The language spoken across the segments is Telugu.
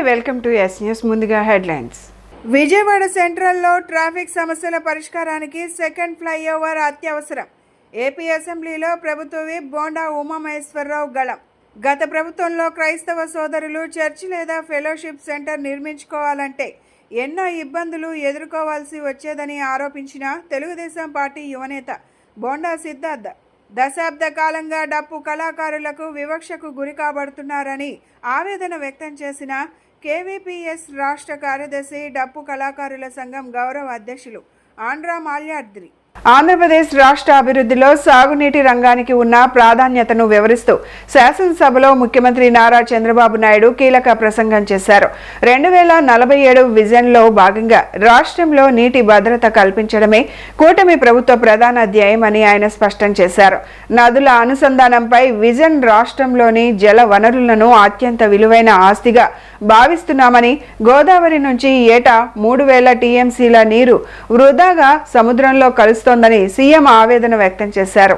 Welcome to yes news. ముందుగా హెడ్లైన్స్. విజయవాడ సెంట్రల్లో ట్రాఫిక్ సమస్యల పరిష్కారానికి సెకండ్ ఫ్లైఓవర్ అత్యవసరం. ఏపీ అసెంబ్లీలో ప్రభుత్వ విప్ బోండా ఉమామహేశ్వరరావు గళం. గత ప్రభుత్వంలో క్రైస్తవ సోదరులు చర్చి లేదా ఫెలోషిప్ సెంటర్ నిర్మించుకోవాలంటే ఎన్నో ఇబ్బందులు ఎదుర్కోవాల్సి వచ్చేదని ఆరోపించిన తెలుగుదేశం పార్టీ యువనేత బోండా సిద్ధార్థ దశాబ్ద కాలంగా డప్పు కళాకారులకు వివక్షకు గురి కాబడుతున్నారని ఆవేదన వ్యక్తం చేసిన కేవీపీఎస్ రాష్ట్ర కార్యదర్శి డప్పు కళాకారుల సంఘం గౌరవ అధ్యక్షులు ఆంధ్రా మాల్యాద్రి ఆంధ్రప్రదేశ్ రాష్ట్ర అభివృద్ధిలో సాగునీటి రంగానికి ఉన్న ప్రాధాన్యతను వివరిస్తూ శాసనసభలో ముఖ్యమంత్రి నారా చంద్రబాబు నాయుడు కీలక ప్రసంగం చేశారు. 2047 విజన్లో భాగంగా రాష్ట్రంలో నీటి భద్రత కల్పించడమే కూటమి ప్రభుత్వ ప్రధాన ధ్యేయమని ఆయన స్పష్టం చేశారు. నదుల అనుసంధానంపై విజన్ రాష్ట్రంలోని జల వనరులను అత్యంత విలువైన ఆస్తిగా భావిస్తున్నామని, గోదావరి నుంచి ఏటా 3000 టీఎంసీల నీరు వృధాగా సముద్రంలో కలుస్తోందని సీఎం ఆవేదన వ్యక్తం చేశారు.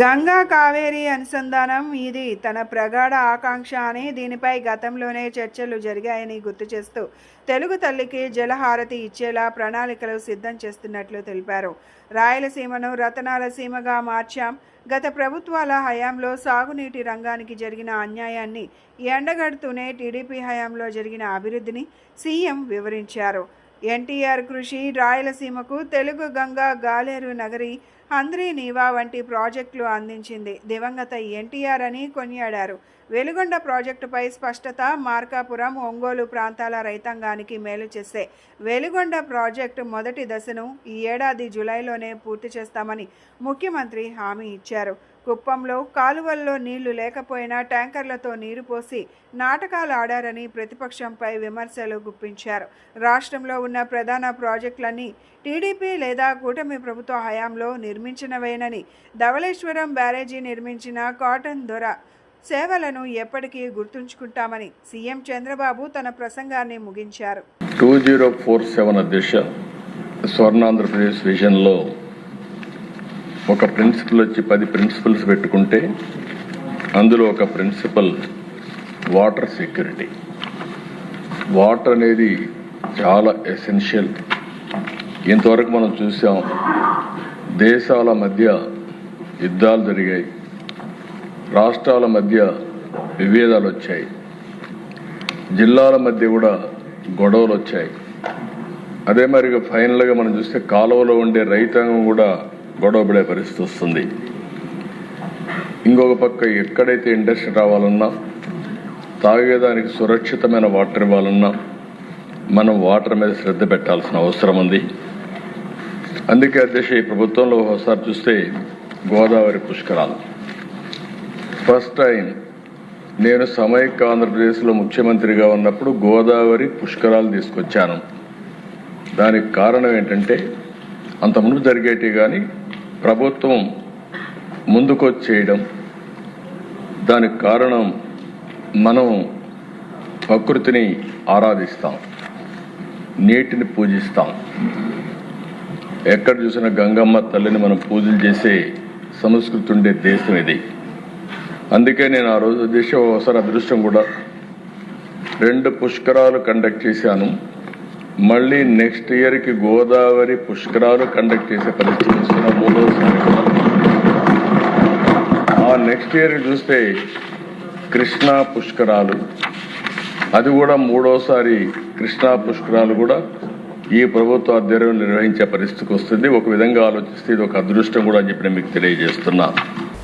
గంగా కావేరీ అనుసంధానం ఇది తన ప్రగాఢ ఆకాంక్ష అని, దీనిపై గతంలోనే చర్చలు జరిగాయని గుర్తు చేస్తూ తెలుగు తల్లికి జలహారతి ఇచ్చేలా ప్రణాళికలు సిద్ధం చేస్తున్నట్లు తెలిపారు. రాయలసీమను రతనాల సీమగా మార్చాం. గత ప్రభుత్వాల హయాంలో సాగునీటి రంగానికి జరిగిన అన్యాయాన్ని ఎండగడుతూనే టీడీపీ హయాంలో జరిగిన అభివృద్ధిని సీఎం వివరించారు. ఎన్టీఆర్ కృషి రాయలసీమకు తెలుగు గంగా, గాలేరు నగరి, హంద్రీ నీవా వంటి ప్రాజెక్టులు అందించింది. దివంగత ఎన్టీఆర్ అని కొనియాడారు. వెలుగొండ ప్రాజెక్టుపై స్పష్టత. మార్కాపురం, ఒంగోలు ప్రాంతాల రైతాంగానికి మేలు చేసే వెలుగొండ ప్రాజెక్టు మొదటి దశను ఈ ఏడాది జూలైలోనే పూర్తి చేస్తామని ముఖ్యమంత్రి హామీ ఇచ్చారు. కుప్పంలో కాలువల్లో నీళ్లు లేకపోయినా ట్యాంకర్లతో నీరు పోసి నాటకాలు ఆడారని ప్రతిపక్షంపై విమర్శలు గుప్పించారు. రాష్ట్రంలో ఉన్న ప్రధాన ప్రాజెక్టులన్నీ టీడీపీ లేదా కూటమి ప్రభుత్వ హయాంలో నిర్మించినవేనని, ధవళేశ్వరం బ్యారేజీ నిర్మించిన కాటన్ దొర సేవలను ఎప్పటికీ గుర్తుంచుకుంటామని సీఎం చంద్రబాబు తన ప్రసంగాన్ని ముగించారు. 2047 దిశ స్వర్ణాంధ్రప్రదేశ్ విజన్లో ఒక ప్రిన్సిపల్ వచ్చి 10 ప్రిన్సిపల్స్ పెట్టుకుంటే అందులో ఒక ప్రిన్సిపల్ వాటర్ సెక్యూరిటీ. వాటర్ అనేది చాలా ఎసెన్షియల్. ఇంతవరకు మనం చూసాం, దేశాల మధ్య యుద్ధాలు జరిగాయి, రాష్ట్రాల మధ్య విభేదాలు వచ్చాయి, జిల్లాల మధ్య కూడా గొడవలు వచ్చాయి. అదే మరిగా ఫైనల్గా మనం చూస్తే కాలువలో ఉండే రైతాంగం కూడా గొడవపడే పరిస్థితి వస్తుంది. ఇంకొక పక్క ఎక్కడైతే ఇండస్ట్రీ రావాలన్నా, తాగేదానికి సురక్షితమైన వాటర్ ఇవ్వాలన్నా మనం వాటర్ మీద శ్రద్ధ పెట్టాల్సిన అవసరం ఉంది. అందుకే అధ్యక్ష, ఈ ప్రభుత్వంలో ఒకసారి చూస్తే గోదావరి పుష్కరాలు ఫస్ట్ టైం నేను సమైక్య ఆంధ్రప్రదేశ్లో ముఖ్యమంత్రిగా ఉన్నప్పుడు గోదావరి పుష్కరాలు తీసుకొచ్చాను. దానికి కారణం ఏంటంటే అంతకుముందు జరిగేటి కానీ ప్రభుత్వం ముందుకొచ్చేయడం. దానికి కారణం మనం ప్రకృతిని ఆరాధిస్తాం, నీటిని పూజిస్తాం. ఎక్కడ చూసినా గంగమ్మ తల్లిని మనం పూజలు చేసే సంస్కృతి ఉండే దేశం ఇది. అందుకే నేను ఆ రోజు దేశం ఒకసారి అదృష్టం కూడా 2 పుష్కరాలు కండక్ట్ చేశాను. మళ్ళీ నెక్స్ట్ ఇయర్కి గోదావరి పుష్కరాలు కండక్ట్ చేసే పరిస్థితి వస్తున్న 3వసారి. ఆ నెక్స్ట్ ఇయర్ చూస్తే కృష్ణా పుష్కరాలు, అది కూడా 3వసారి కృష్ణా పుష్కరాలు కూడా ఈ ప్రభుత్వ ఆధ్వర్యం నిర్వహించే పరిస్థితికి వస్తుంది. ఒక విధంగా ఆలోచిస్తే ఇది ఒక అదృష్టం కూడా అని చెప్పి మీకు తెలియజేస్తున్నా.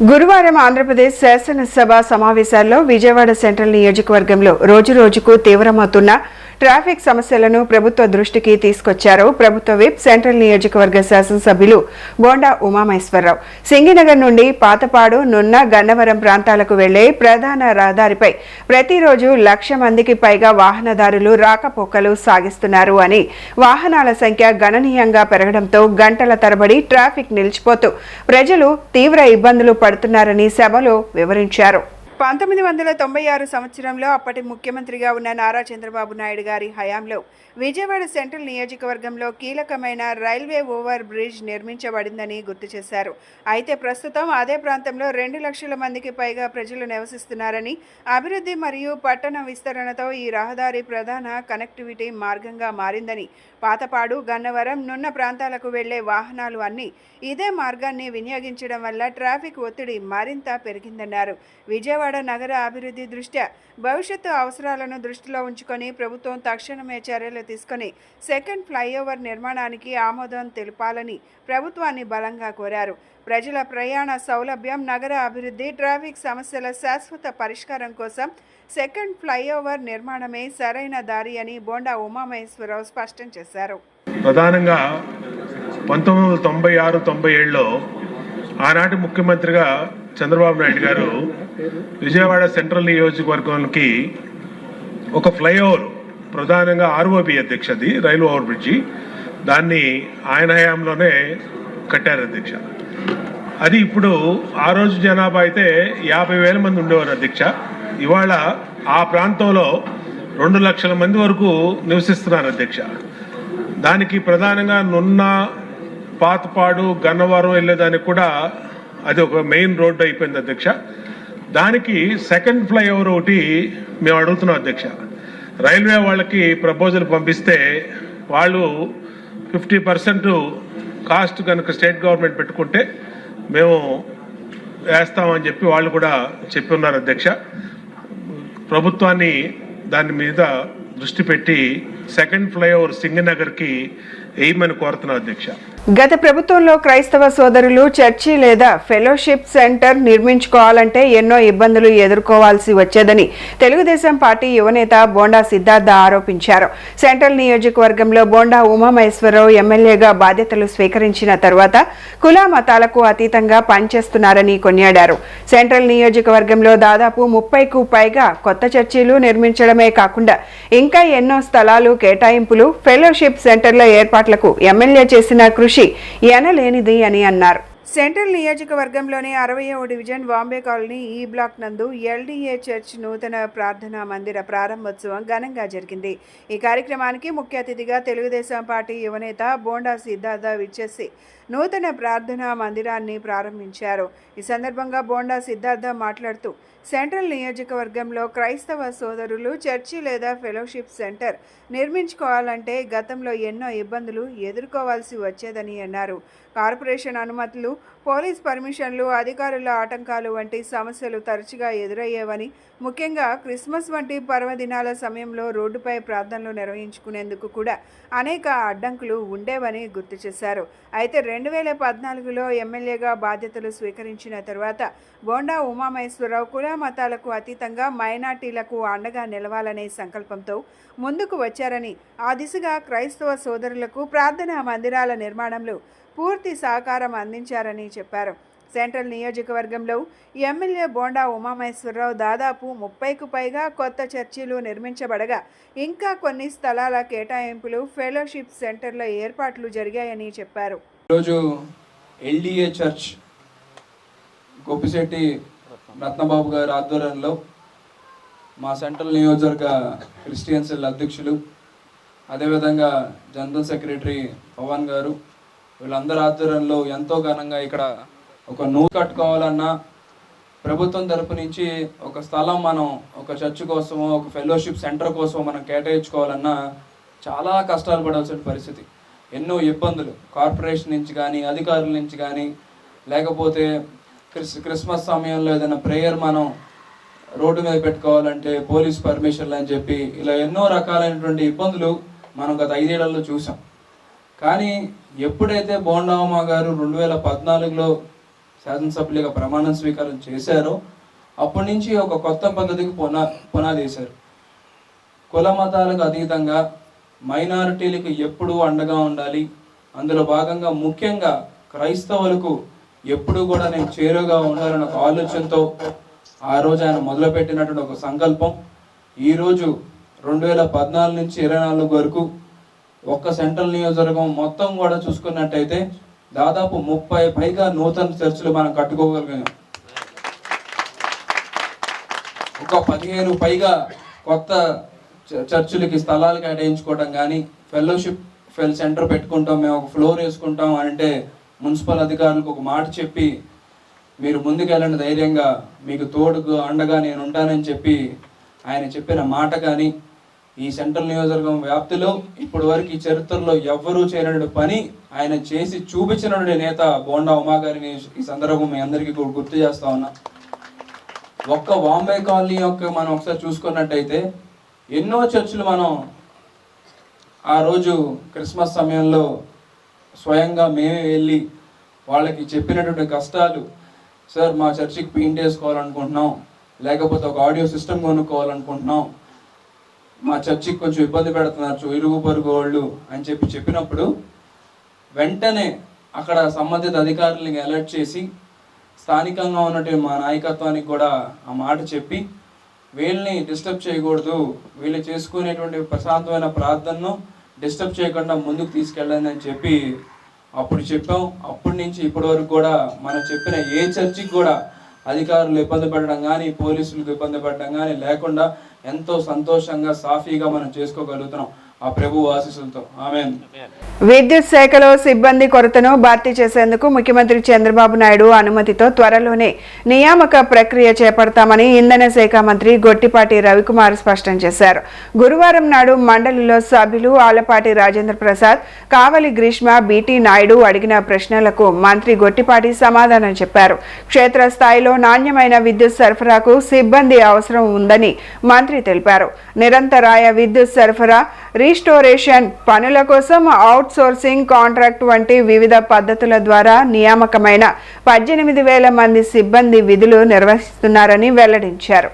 గురువారం ఆంధ్రప్రదేశ్ శాసనసభ సమావేశాల్లో విజయవాడ సెంట్రల్ నియోజకవర్గంలో రోజురోజుకు తీవ్రమవుతున్న ట్రాఫిక్ సమస్యలను ప్రభుత్వ దృష్టికి తీసుకొచ్చారు ప్రభుత్వ విప్ సెంట్రల్ నియోజకవర్గ శాసనసభ్యులు బోండా ఉమామహేశ్వరరావు. సింగినగర్ నుండి పాతపాడు, నున్న, గన్నవరం ప్రాంతాలకు వెళ్లే ప్రధాన రహదారిపై ప్రతిరోజు 1,00,000 మందికి పైగా వాహనదారులు రాకపోకలు సాగిస్తున్నారు అని, వాహనాల సంఖ్య గణనీయంగా పెరగడంతో గంటల తరబడి ట్రాఫిక్ నిలిచిపోతూ ప్రజలు తీవ్ర ఇబ్బందులు పడుతున్నారని సభలో వివరించారు. 1996 సంవత్సరంలో అప్పటి ముఖ్యమంత్రిగా ఉన్న నారా చంద్రబాబు నాయుడు గారి హయాంలో విజయవాడ సెంట్రల్ నియోజకవర్గంలో కీలకమైన రైల్వే ఓవర్ బ్రిడ్జ్ నిర్మించబడిందని గుర్తు చేశారు. అయితే ప్రస్తుతం అదే ప్రాంతంలో 2 లక్షల మందికి పైగా ప్రజలు నివసిస్తున్నారని, అభివృద్ధి మరియు పట్టణ విస్తరణతో ఈ రహదారి ప్రధాన కనెక్టివిటీ మార్గంగా మారిందని, పాతపాడు, గన్నవరం, నున్న ప్రాంతాలకు వెళ్లే వాహనాలు అన్నీ ఇదే మార్గాన్ని వినియోగించడం వల్ల ట్రాఫిక్ ఒత్తిడి మరింత పెరిగిందన్నారు. విజయవాడ నగర అభివృద్ధి దృష్ట్యా భవిష్యత్తు అవసరాలను దృష్టిలో ఉంచుకొని ప్రభుత్వం తక్షణమే చర్యలు తీసుకొని సెకండ్ ఫ్లైఓవర్ నిర్మాణానికి ఆమోదం తెలపాలని ప్రభుత్వాన్ని బలంగా కోరారు. ప్రజల ప్రయాణ సౌలభ్యం, నగర అభివృద్ధి, ట్రాఫిక్ సమస్యల శాశ్వత పరిష్కారం కోసం సెకండ్ ఫ్లైఓవర్ నిర్మాణమే సరైన దారి అని బోండా ఉమామహేశ్వరరావు స్పష్టం చేశారు. ప్రధానంగా 1996-97లో ఆనాటి ముఖ్యమంత్రిగా చంద్రబాబు నాయుడు గారు విజయవాడ సెంట్రల్ నియోజకవర్గానికి ఒక ఫ్లైఓవర్, ప్రధానంగా ROB అధ్యక్షది రైల్వే ఓవర్ బ్రిడ్జి, దాన్ని ఆయన హయాంలోనే కట్టారు అధ్యక్ష. అది ఇప్పుడు ఆ రోజు జనాభా అయితే 50,000 మంది ఉండేవారు అధ్యక్ష. ఇవాళ ఆ ప్రాంతంలో 2 లక్షల మంది వరకు నివసిస్తున్నారు అధ్యక్ష. దానికి ప్రధానంగా నున్న, పాతపాడు, గన్నవరం వెళ్ళేదానికి కూడా అది ఒక మెయిన్ రోడ్డు అయిపోయింది అధ్యక్ష. దానికి సెకండ్ ఫ్లైఓవర్ ఒకటి మేము అడుగుతున్నాం అధ్యక్ష. రైల్వే వాళ్ళకి ప్రపోజల్ పంపిస్తే వాళ్ళు 50% కాస్ట్ కనుక స్టేట్ గవర్నమెంట్ పెట్టుకుంటే మేము వేస్తామని చెప్పి వాళ్ళు కూడా చెప్పి ఉన్నారు అధ్యక్ష. ప్రభుత్వాన్ని దాని మీద దృష్టి పెట్టి సెకండ్ ఫ్లైఓవర్ సింగనగర్కి వేయమని కోరుతున్నాం అధ్యక్ష. గత ప్రభుత్వంలో క్రైస్తవ సోదరులు చర్చి లేదా ఫెలోషిప్ సెంటర్ నిర్మించుకోవాలంటే ఎన్నో ఇబ్బందులు ఎదుర్కోవాల్సి వచ్చేదని తెలుగుదేశం పార్టీ యువనేత బోండా సిద్ధార్థ ఆరోపించారు. సెంట్రల్ నియోజకవర్గంలో బోండా ఉమామహేశ్వరరావు ఎమ్మెల్యేగా బాధ్యతలు స్వీకరించిన తర్వాత కుల మతాలకు అతీతంగా పనిచేస్తున్నారని కొనియాడారు. సెంట్రల్ నియోజకవర్గంలో దాదాపు 30కు పైగా కొత్త చర్చీలు నిర్మించడమే కాకుండా ఇంకా ఎన్నో స్థలాలు కేటాయింపులు, ఫెలోషిప్ సెంటర్ల ఏర్పాట్లకు ఎమ్మెల్యే చేసిన కృషి ఎనలేనిది అని అన్నారు. సెంట్రల్ నియోజకవర్గంలోని 60వ డివిజన్ బాంబే కాలనీ ఈ బ్లాక్ నందు LDA చర్చ్ నూతన ప్రార్థనా మందిర ప్రారంభోత్సవం ఘనంగా జరిగింది. ఈ కార్యక్రమానికి ముఖ్య అతిథిగా తెలుగుదేశం పార్టీ యువనేత బోండా సిద్ధార్థ విచ్చేసి నూతన ప్రార్థనా మందిరాన్ని ప్రారంభించారు. ఈ సందర్భంగా బోండా సిద్ధార్థ మాట్లాడుతూ సెంట్రల్ నియోజకవర్గంలో క్రైస్తవ సోదరులు చర్చి లేదా ఫెలోషిప్ సెంటర్ నిర్మించుకోవాలంటే గతంలో ఎన్నో ఇబ్బందులు ఎదుర్కోవాల్సి వచ్చేదని అన్నారు. కార్పొరేషన్ అనుమతులు, పోలీస్ పర్మిషన్లు, అధికారుల ఆటంకాలు వంటి సమస్యలు తరచుగా ఎదురయ్యేవని, ముఖ్యంగా క్రిస్మస్ వంటి పర్వదినాల సమయంలో రోడ్డుపై ప్రార్థనలు నిర్వహించుకునేందుకు కూడా అనేక అడ్డంకులు ఉండేవని గుర్తు చేశారు. అయితే 2014లో ఎమ్మెల్యేగా బాధ్యతలు స్వీకరించిన తర్వాత బోండా ఉమామహేశ్వరరావు కుల మతాలకు అతీతంగా మైనార్టీలకు అండగా నిలవాలనే సంకల్పంతో ముందుకు వచ్చారని, ఆ దిశగా క్రైస్తవ సోదరులకు ప్రార్థనా మందిరాల నిర్మాణంలో పూర్తి సహకారం అందించారని చెప్పారు. సెంట్రల్ నియోజకవర్గంలో ఎమ్మెల్యే బోండా ఉమామహేశ్వరరావు దాదాపు 30కు పైగా కొత్త చర్చిలు నిర్మించబడగా ఇంకా కొన్ని స్థలాల కేటాయింపులు, ఫెలోషిప్ సెంటర్ల ఏర్పాట్లు జరిగాయని చెప్పారు. ఈరోజు LDA చర్చ్ గోపిశెట్టి రత్నబాబు గారి ఆధ్వర్యంలో మా సెంట్రల్ నియోజకవర్గ క్రిస్టియన్ సెల్ అధ్యక్షులు, అదేవిధంగా జనరల్ సెక్రటరీ పవన్ గారు, వీళ్ళందరి ఆధ్వర్యంలో ఎంతో ఘనంగా ఇక్కడ ఒక కట్టుకోవాలన్నా, ప్రభుత్వం తరపు నుంచి ఒక స్థలం మనం ఒక చర్చ్ కోసమో ఒక ఫెలోషిప్ సెంటర్ కోసమో మనం కేటాయించుకోవాలన్నా చాలా కష్టాలు పడాల్సిన పరిస్థితి. ఎన్నో ఇబ్బందులు కార్పొరేషన్ నుంచి కానీ, అధికారుల నుంచి కానీ, లేకపోతే క్రిస్మస్ సమయంలో ఏదైనా ప్రేయర్ మనం రోడ్డు మీద పెట్టుకోవాలంటే పోలీస్ పర్మిషన్లు అని చెప్పి ఇలా ఎన్నో రకాలైనటువంటి ఇబ్బందులు మనం గత 5 ఏళ్లలో చూసాం. కానీ ఎప్పుడైతే బోండా ఉమా గారు 2014లో శాసనసభ్యులుగా ప్రమాణ స్వీకారం చేశారో అప్పటి నుంచి ఒక కొత్త పద్ధతికి పునాది వేశారు. కుల మతాలకు అతీతంగా మైనారిటీలకు ఎప్పుడూ అండగా ఉండాలి, అందులో భాగంగా ముఖ్యంగా క్రైస్తవులకు ఎప్పుడు కూడా నేను చేరువగా ఉండాలన్న ఒక ఆలోచనతో ఆ రోజు ఆయన మొదలుపెట్టినటువంటి ఒక సంకల్పం ఈరోజు 2014 నుంచి 24 వరకు ఒక్క సెంట్రల్ నియోజకవర్గం మొత్తం కూడా చూసుకున్నట్టయితే దాదాపు 30 పైగా నూతన చర్చిలు మనం కట్టుకోగలిగాం. ఒక 15 పైగా కొత్త చర్చిలకి స్థలాలు కేటాయించుకోవడం కానీ, ఫెలోషిప్ సెంటర్ పెట్టుకుంటాం, మేము ఒక ఫ్లోర్ వేసుకుంటాం అంటే మున్సిపల్ అధికారులకు ఒక మాట చెప్పి మీరు ముందుకెళ్ళండి ధైర్యంగా, మీకు తోడుగా అండగా నేను ఉంటానని చెప్పి ఆయన చెప్పిన మాట కానీ, ఈ సెంట్రల్ నియోజకవర్గం వ్యాప్తిలో ఇప్పటి వరకు ఈ చరిత్రలో ఎవ్వరూ చేయనటువంటి పని ఆయన చేసి చూపించినటువంటి నేత బోండా ఉమా గారిని ఈ సందర్భం మీ అందరికీ గుర్తు చేస్తా ఉన్నా. ఒక్క బాంబే కాలనీ యొక్క మనం ఒకసారి చూసుకున్నట్టయితే ఎన్నో చర్చిలు మనం ఆ రోజు క్రిస్మస్ సమయంలో స్వయంగా మేమే వెళ్ళి వాళ్ళకి చెప్పినటువంటి కష్టాలు, సార్ మా చర్చికి పెయింట్ వేసుకోవాలనుకుంటున్నాం, లేకపోతే ఒక ఆడియో సిస్టమ్ కొనుక్కోవాలనుకుంటున్నాం, మా చర్చికి కొంచెం ఇబ్బంది పెడుతున్నారు ఇరుగు పొరుగు వాళ్ళు అని చెప్పినప్పుడు వెంటనే అక్కడ సంబంధిత అధికారులని అలర్ట్ చేసి స్థానికంగా ఉన్నటువంటి మా నాయకత్వానికి కూడా ఆ మాట చెప్పి వీళ్ళని డిస్టర్బ్ చేయకూడదు, వీళ్ళు చేసుకునేటువంటి ప్రశాంతమైన ప్రార్థనను డిస్టర్బ్ చేయకుండా ముందుకు తీసుకెళ్ళండి అని చెప్పి అప్పుడు చెప్పాం. అప్పటి నుంచి ఇప్పటి వరకు కూడా మనం చెప్పిన ఏ చర్చికి కూడా అధికారులు ఇబ్బంది పడడం కానీ, పోలీసులకు ఇబ్బంది పడడం కానీ లేకుండా ఎంతో సంతోషంగా సాఫీగా మనం చేసుకోగలుగుతున్నాం ఆ ప్రభు ఆశీస్సులతో. ఆమేన్. విద్యుత్ శాఖలో సిబ్బంది కొరతను భర్తీ చేసేందుకు ముఖ్యమంత్రి చంద్రబాబు నాయుడు అనుమతితో త్వరలోనే నియామక ప్రక్రియ చేపడతామని ఇంధన శాఖ మంత్రి గొట్టిపాటి రవికుమార్ స్పష్టం చేశారు. గురువారం నాడు మండలిలో సభ్యులు ఆలపాటి రాజేంద్ర ప్రసాద్, కావలి గ్రీష్మ, బీటీ నాయుడు అడిగిన ప్రశ్నలకు మంత్రి గొట్టిపాటి సమాధానం చెప్పారు. క్షేత్రస్థాయిలో నాణ్యమైన విద్యుత్ సరఫరాకు సిబ్బంది అవసరం ఉందని మంత్రి తెలిపారు. నిరంతరాయ విద్యుత్ సరఫరా, రీస్టోరేషన్ పనుల కోసం అవుట్సోర్సింగ్, కాంట్రాక్ట్ వంటి వివిధ పద్ధతుల ద్వారా నియామకమైన 18,000 మంది సిబ్బంది విధులు నిర్వహిస్తున్నారని వెల్లడించారు.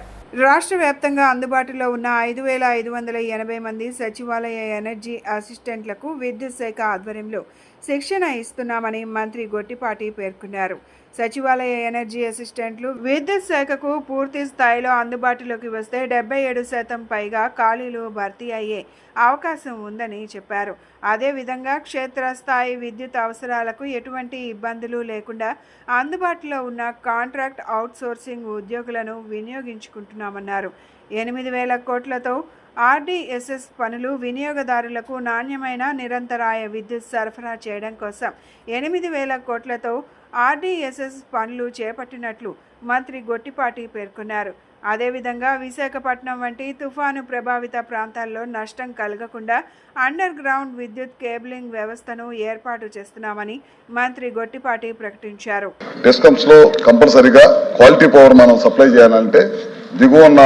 రాష్ట్ర వ్యాప్తంగా అందుబాటులో ఉన్న 5,580 మంది సచివాలయ ఎనర్జీ అసిస్టెంట్లకు విద్యుత్ శాఖ ఆధ్వర్యంలో శిక్షణ ఇస్తున్నామని మంత్రి గొట్టిపాటి పేర్కొన్నారు. సచివాలయ ఎనర్జీ అసిస్టెంట్లు విద్యుత్ శాఖకు పూర్తి స్థాయిలో అందుబాటులోకి వస్తే 77% పైగా ఖాళీలు భర్తీ అయ్యే అవకాశం ఉందని చెప్పారు. అదేవిధంగా క్షేత్రస్థాయి విద్యుత్ అవసరాలకు ఎటువంటి ఇబ్బందులు లేకుండా అందుబాటులో ఉన్న కాంట్రాక్ట్ అవుట్సోర్సింగ్ ఉద్యోగులను వినియోగించుకుంటున్నామన్నారు. 8,000 కోట్లతో ఆర్డీఎస్ఎస్ పనులు వినియోగదారులకు నాణ్యమైన నిరంతరాయ విద్యుత్ సరఫరా చేయడం కోసం 8,000 కోట్లతో ఆర్డీఎస్ఎస్ పనులు చేపట్టినట్లు మంత్రి గొట్టిపాటి పేర్కొన్నారు. అదేవిధంగా విశాఖపట్నం వంటి తుఫాను ప్రభావిత ప్రాంతాల్లో నష్టం కలగకుండా అండర్ గ్రౌండ్ విద్యుత్ కేబులింగ్ వ్యవస్థను ఏర్పాటు చేస్తున్నామని మంత్రి గొట్టిపాటి ప్రకటించారు. డిస్కమ్స్ లో కంపల్సరీగా క్వాలిటీ పవర్ మనం సప్లై చేయాలంటే దిగువన్న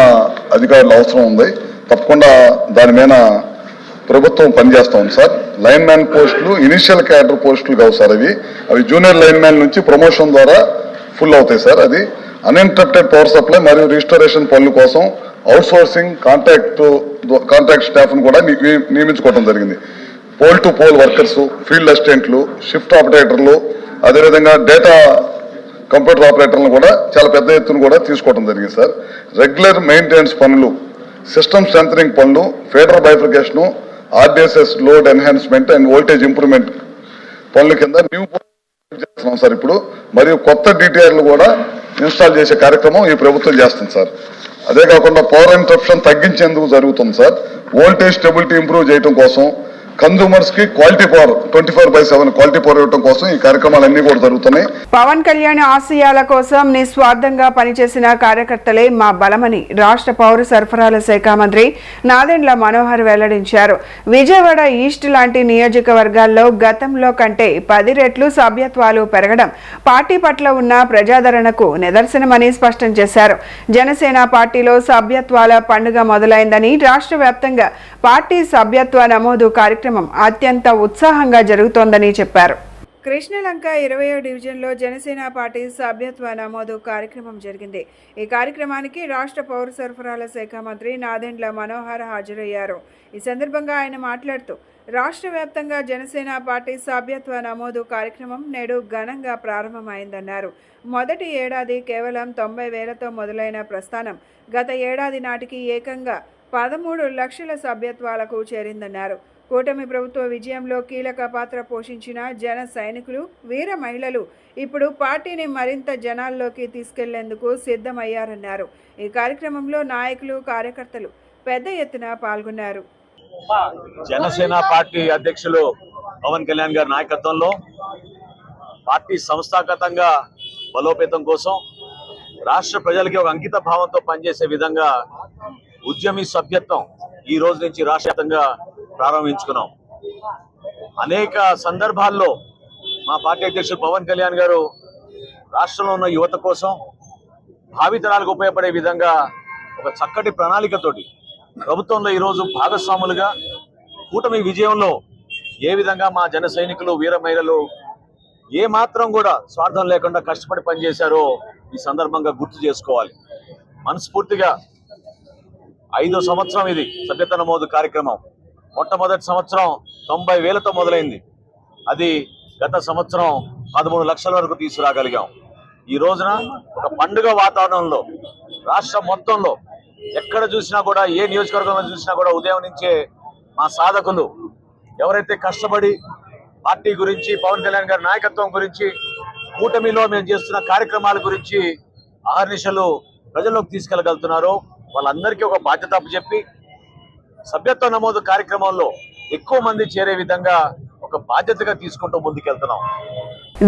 అధికారుల అవసరం ఉంది. తప్పకుండా దాని మీద ప్రభుత్వం పనిచేస్తా ఉంది సార్. లైన్ మ్యాన్ పోస్టులు ఇనిషియల్ క్యాడర్ పోస్టులు కావు సార్. అవి జూనియర్ లైన్ మ్యాన్ నుంచి ప్రమోషన్ ద్వారా ఫుల్ అవుతాయి సార్. అది అన్ఇంటరప్టెడ్ పవర్ సప్లై మరియు రిజిస్టరేషన్ పనుల కోసం అవుట్సోర్సింగ్ కాంట్రాక్ట్ స్టాఫ్ను కూడా నియమించుకోవడం జరిగింది. Pole to pole workers, field అసిస్టెంట్లు, షిఫ్ట్ ఆపరేటర్లు, అదేవిధంగా డేటా కంప్యూటర్ ఆపరేటర్లను కూడా చాలా పెద్ద ఎత్తున కూడా తీసుకోవడం జరిగింది సార్. రెగ్యులర్ మెయింటెనెన్స్ పనులు, సిస్టమ్ స్ట్రెంథనింగ్ పనులు, feeder bifurcation, RDSS load enhancement and voltage improvement పనుల కింద న్యూ చేస్తున్నాం సార్ ఇప్పుడు. మరియు కొత్త డిటిఆర్లు కూడా ఇన్స్టాల్ చేసే కార్యక్రమం ఈ ప్రభుత్వం చేస్తుంది సార్. అదే కాకుండా పవర్ ఇంటరప్షన్ తగ్గించేందుకు జరుగుతుంది సార్. వోల్టేజ్ స్టెబిలిటీ ఇంప్రూవ్ చేయడం కోసం, కన్స్యూమర్స్ కి క్వాలిటీ పవర్ 24/7 క్వాలిటీ పవర్ ఇవ్వడం కోసం ఈ కార్యక్రమాలన్నీ కూడా జరుగుతున్నాయి. పవన్ కళ్యాణ్ ఆశయాల కోసం నిస్వార్థంగా పనిచేసిన కార్యకర్తలే మా బలమని రాష్ట్ర పౌర సరఫరాల శాఖ మంత్రి నాదెండ్ల మనోహర్ వెల్లడించారు. విజయవాడ ఈస్ట్ లాంటి నియోజకవర్గాల్లో గతంలో కంటే 10 రెట్లు సభ్యత్వాలు పెరగడం పార్టీ పట్ల ఉన్న ప్రజాదరణకు నిదర్శనమని స్పష్టం చేశారు. జనసేన పార్టీలో సభ్యత్వాల పండుగ మొదలైందని, రాష్ట్ర వ్యాప్తంగా పార్టీ సభ్యత్వ నమోదు కార్యక్రమం అత్యంత ఉత్సాహంగా జరుగుతోందని చెప్పారు. కృష్ణలంక 20వ డివిజన్లో జనసేన పార్టీ సభ్యత్వ నమోదు కార్యక్రమం జరిగింది. ఈ కార్యక్రమానికి రాష్ట్ర పౌర సరఫరాల శాఖ మంత్రి నాదెండ్ల మనోహర్ హాజరయ్యారు. ఈ సందర్భంగా ఆయన మాట్లాడుతూ రాష్ట్ర వ్యాప్తంగా జనసేన పార్టీ సభ్యత్వ నమోదు కార్యక్రమం నేడు ఘనంగా ప్రారంభమైందన్నారు. మొదటి ఏడాది కేవలం 90,000తో మొదలైన ప్రస్థానం గత ఏడాది నాటికి ఏకంగా 13 లక్షల సభ్యత్వాలకు చేరిందన్నారు. కూటమి ప్రభుత్వ విజయంలో కీలక పాత్ర పోషించిన జన సైనికులు, వీర మహిళలు ఇప్పుడు పార్టీని మరింత జనాల్లోకి తీసుకెళ్లేందుకు సిద్ధమయ్యారన్నారు. ఈ కార్యక్రమంలో నాయకులు, కార్యకర్తలు పెద్ద ఎత్తున పాల్గొన్నారు. జనసేన పార్టీ అధ్యక్షులు పవన్ కళ్యాణ్ గారి నాయకత్వంలో పార్టీ సంస్థాగతంగా బలోపేతం కోసం రాష్ట్ర ప్రజలకి ఒక అంకిత భావంతో పనిచేసే విధంగా ఉద్యమి సభ్యత్వం ఈ రోజు నుంచి రాష్ట్రవ్యాప్తంగా ప్రారంభించుకున్నాం. అనేక సందర్భాల్లో మా పార్టీ అధ్యక్షుడు పవన్ కళ్యాణ్ గారు రాష్ట్రంలో ఉన్న యువత కోసం భావితరాలకు ఉపయోగపడే విధంగా ఒక చక్కటి ప్రణాళికతోటి ప్రభుత్వంలో ఈరోజు భాగస్వాములుగా కూటమి విజయంలో ఏ విధంగా మా జన సైనికులు వీర మహిళలు ఏ మాత్రం కూడా స్వార్థం లేకుండా కష్టపడి పనిచేశారో ఈ సందర్భంగా గుర్తు చేసుకోవాలి. మనస్ఫూర్తిగా 5వ సంవత్సరం ఇది సభ్యత నమోదు కార్యక్రమం. మొట్టమొదటి సంవత్సరం 90,000తో మొదలైంది. అది గత సంవత్సరం 13 లక్షల వరకు తీసుకురాగలిగాం. ఈ రోజున ఒక పండుగ వాతావరణంలో రాష్ట్రం మొత్తంలో ఎక్కడ చూసినా కూడా, ఏ నియోజకవర్గంలో చూసినా కూడా ఉదయం నుంచే మా సాధకులు ఎవరైతే కష్టపడి పార్టీ గురించి, పవన్ కళ్యాణ్ గారి నాయకత్వం గురించి, కూటమిలో మేము చేస్తున్న కార్యక్రమాల గురించి అహర్నిశలు ప్రజల్లోకి తీసుకెళ్లగలుగుతున్నారో వాళ్ళందరికీ ఒక బాధ్యత అప్పచెప్పి సభ్యత్వ నమోదు కార్యక్రమంలో ఎక్కువ మంది చేరే విధంగా ఒక బాధ్యతగా తీసుకుంటూ ముందుకెళ్తున్నాం.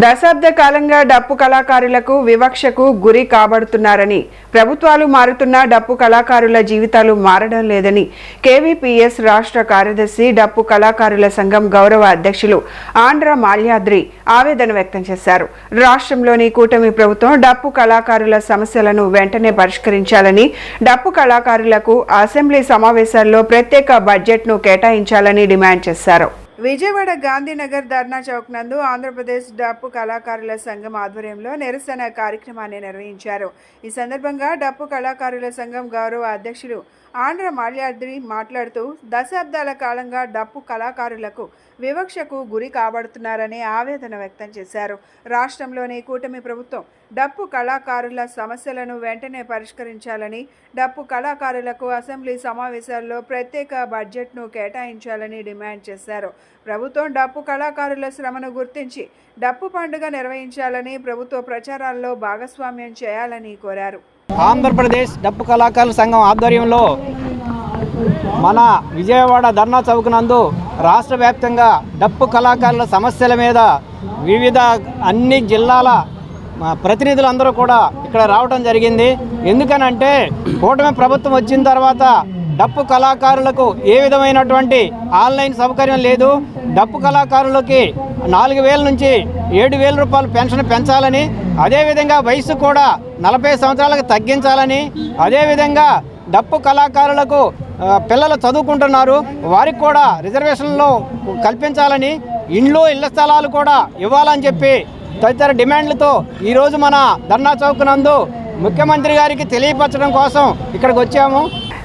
దశాబ్ద కాలంగా డప్పు కళాకారులకు వివక్షకు గురి కాబడుతున్నారని, ప్రభుత్వాలు మారుతున్నా డప్పు కళాకారుల జీవితాలు మారడం లేదని కేవీపీఎస్ రాష్ట్ర కార్యదర్శి డప్పు కళాకారుల సంఘం గౌరవ అధ్యక్షులు ఆంధ్ర మాల్యాద్రి ఆవేదన వ్యక్తం చేశారు. రాష్ట్రంలోని కూటమి ప్రభుత్వం డప్పు కళాకారుల సమస్యలను వెంటనే పరిష్కరించాలని, డప్పు కళాకారులకు అసెంబ్లీ సమావేశాల్లో ప్రత్యేక బడ్జెట్ను కేటాయించాలని డిమాండ్ చేశారు. విజయవాడ గాంధీనగర్ ధర్నా చౌక్ నందు ఆంధ్రప్రదేశ్ డప్పు కళాకారుల సంఘం ఆధ్వర్యంలో నిరసన కార్యక్రమాన్ని నిర్వహించారు. ఈ సందర్భంగా డప్పు కళాకారుల సంఘం గౌరవ అధ్యక్షులు ఆంధ్ర మాల్యాద్రి మాట్లాడుతూ దశాబ్దాల కాలంగా డప్పు కళాకారులకు వివక్షకు గురి కాబడుతున్నారని ఆవేదన వ్యక్తం చేశారు. రాష్ట్రంలోని కూటమి ప్రభుత్వం డప్పు కళాకారుల సమస్యలను వెంటనే పరిష్కరించాలని, డప్పు కళాకారులకు అసెంబ్లీ సమావేశాల్లో ప్రత్యేక బడ్జెట్ను కేటాయించాలని డిమాండ్ చేశారు. ప్రభుత్వం డప్పు కళాకారుల శ్రమను గుర్తించి డప్పు పండుగ నిర్వహించాలని, ప్రభుత్వ ప్రచారాల్లో భాగస్వామ్యం చేయాలని కోరారు. ఆంధ్రప్రదేశ్ డప్పు కళాకారుల సంఘం ఆధ్వర్యంలో మన విజయవాడ ధర్నా చౌక్ నందు రాష్ట్ర వ్యాప్తంగా డప్పు కళాకారుల సమస్యల మీద వివిధ అన్ని జిల్లాల ప్రతినిధులందరూ కూడా ఇక్కడ రావడం జరిగింది. ఎందుకనంటే కూటమి ప్రభుత్వం వచ్చిన తర్వాత డప్పు కళాకారులకు ఏ విధమైనటువంటి ఆన్లైన్ సౌకర్యం లేదు. డప్పు కళాకారులకి 4,000 నుంచి 7,000 రూపాయలు పెన్షన్ పెంచాలని, అదేవిధంగా వయసు కూడా 40 సంవత్సరాలకు తగ్గించాలని, అదేవిధంగా డప్పు కళాకారులకు పిల్లలు చదువుకుంటున్నారు, వారికి కూడా రిజర్వేషన్లు కల్పించాలని, ఇళ్ల స్థలాలు కూడా ఇవ్వాలని చెప్పి తదితర డిమాండ్లతో ఈరోజు మన ధర్నా చౌక్ నందు ముఖ్యమంత్రి గారికి తెలియపరచడం కోసం ఇక్కడికి వచ్చాము.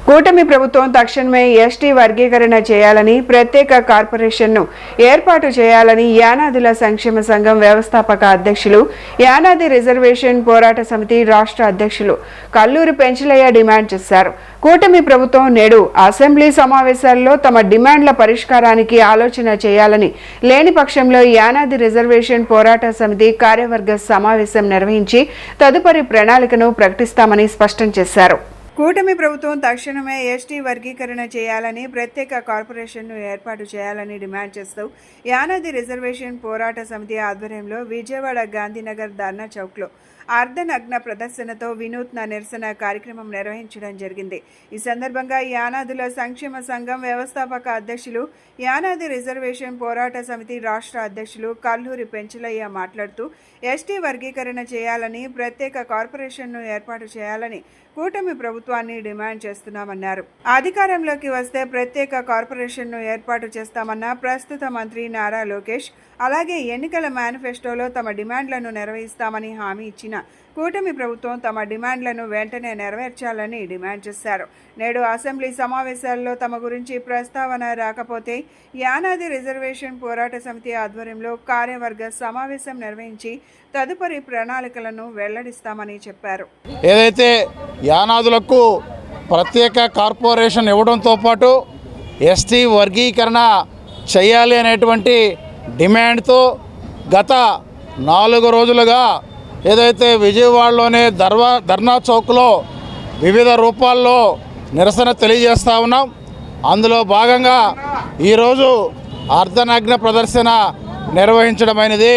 కూటమి ప్రభుత్వం తక్షణమే ఎస్టీ వర్గీకరణ చేయాలని, ప్రత్యేక కార్పొరేషన్ను ఏర్పాటు చేయాలని యానాదుల సంక్షేమ సంఘం వ్యవస్థాపక అధ్యక్షులు, యానాది రిజర్వేషన్ పోరాట సమితి రాష్ట్ర అధ్యక్షులు కల్లూరి పెంచలయ్య డిమాండ్ చేశారు. కూటమి ప్రభుత్వం నేడు అసెంబ్లీ సమావేశాల్లో తమ డిమాండ్ల పరిష్కారానికి ఆలోచన చేయాలని, లేని పక్షంలో యానాది రిజర్వేషన్ పోరాట సమితి కార్యవర్గ సమావేశం నిర్వహించి తదుపరి ప్రణాళికను ప్రకటిస్తామని స్పష్టం చేశారు. కూటమి ప్రభుత్వం తక్షణమే ఎస్టీ వర్గీకరణ చేయాలని, ప్రత్యేక కార్పొరేషన్ను ఏర్పాటు చేయాలని డిమాండ్ చేస్తూ యానాది రిజర్వేషన్ పోరాట సమితి ఆధ్వర్యంలో విజయవాడ గాంధీనగర్ ధర్నా చౌక్లో అర్ధనగ్న ప్రదర్శనతో వినూత్న నిరసన కార్యక్రమం నిర్వహించడం జరిగింది. ఈ సందర్భంగా యానాదుల సంక్షేమ సంఘం వ్యవస్థాపక అధ్యక్షులు, యానాది రిజర్వేషన్ పోరాట సమితి రాష్ట్ర అధ్యక్షులు కల్లూరి పెంచలయ్య మాట్లాడుతూ ఎస్టీ వర్గీకరణ చేయాలని, ప్రత్యేక కార్పొరేషన్ను ఏర్పాటు చేయాలని కూటమి ప్రభుత్వాన్ని డిమాండ్ చేస్తున్నామన్నారు. అధికారంలోకి వస్తే ప్రత్యేక కార్పొరేషన్ను ఏర్పాటు చేస్తామన్న ప్రస్తుత మంత్రి నారా లోకేష్ అలాగే ఎన్నికల మేనిఫెస్టోలో తమ డిమాండ్లను నెరవేరుస్తామని హామీ ఇచ్చిన కూటమి ప్రభుత్వం తమ డిమాండ్లను వెంటనే నెరవేర్చాలని డిమాండ్ చేశారు. నేడు అసెంబ్లీ సమావేశాల్లో తమ గురించి ప్రస్తావన రాకపోతే యానాది రిజర్వేషన్ పోరాట సమితి ఆధ్వర్యంలో కార్యవర్గ సమావేశం నిర్వహించి తదుపరి ప్రణాళికలను వెల్లడిస్తామని చెప్పారు. ఏదైతే యానాదులకు ప్రత్యేక కార్పొరేషన్ ఇవ్వడంతో పాటు ఎస్టీ వర్గీకరణ చేయాలి అనేటువంటి డిమాండ్తో గత 4 రోజులుగా ఏదైతే విజయవాడలోనే ధర్నా చౌక్లో వివిధ రూపాల్లో నిరసన తెలియజేస్తూ ఉన్నాం. అందులో భాగంగా ఈరోజు అర్ధనగ్న ప్రదర్శన నిర్వహించడమైనది.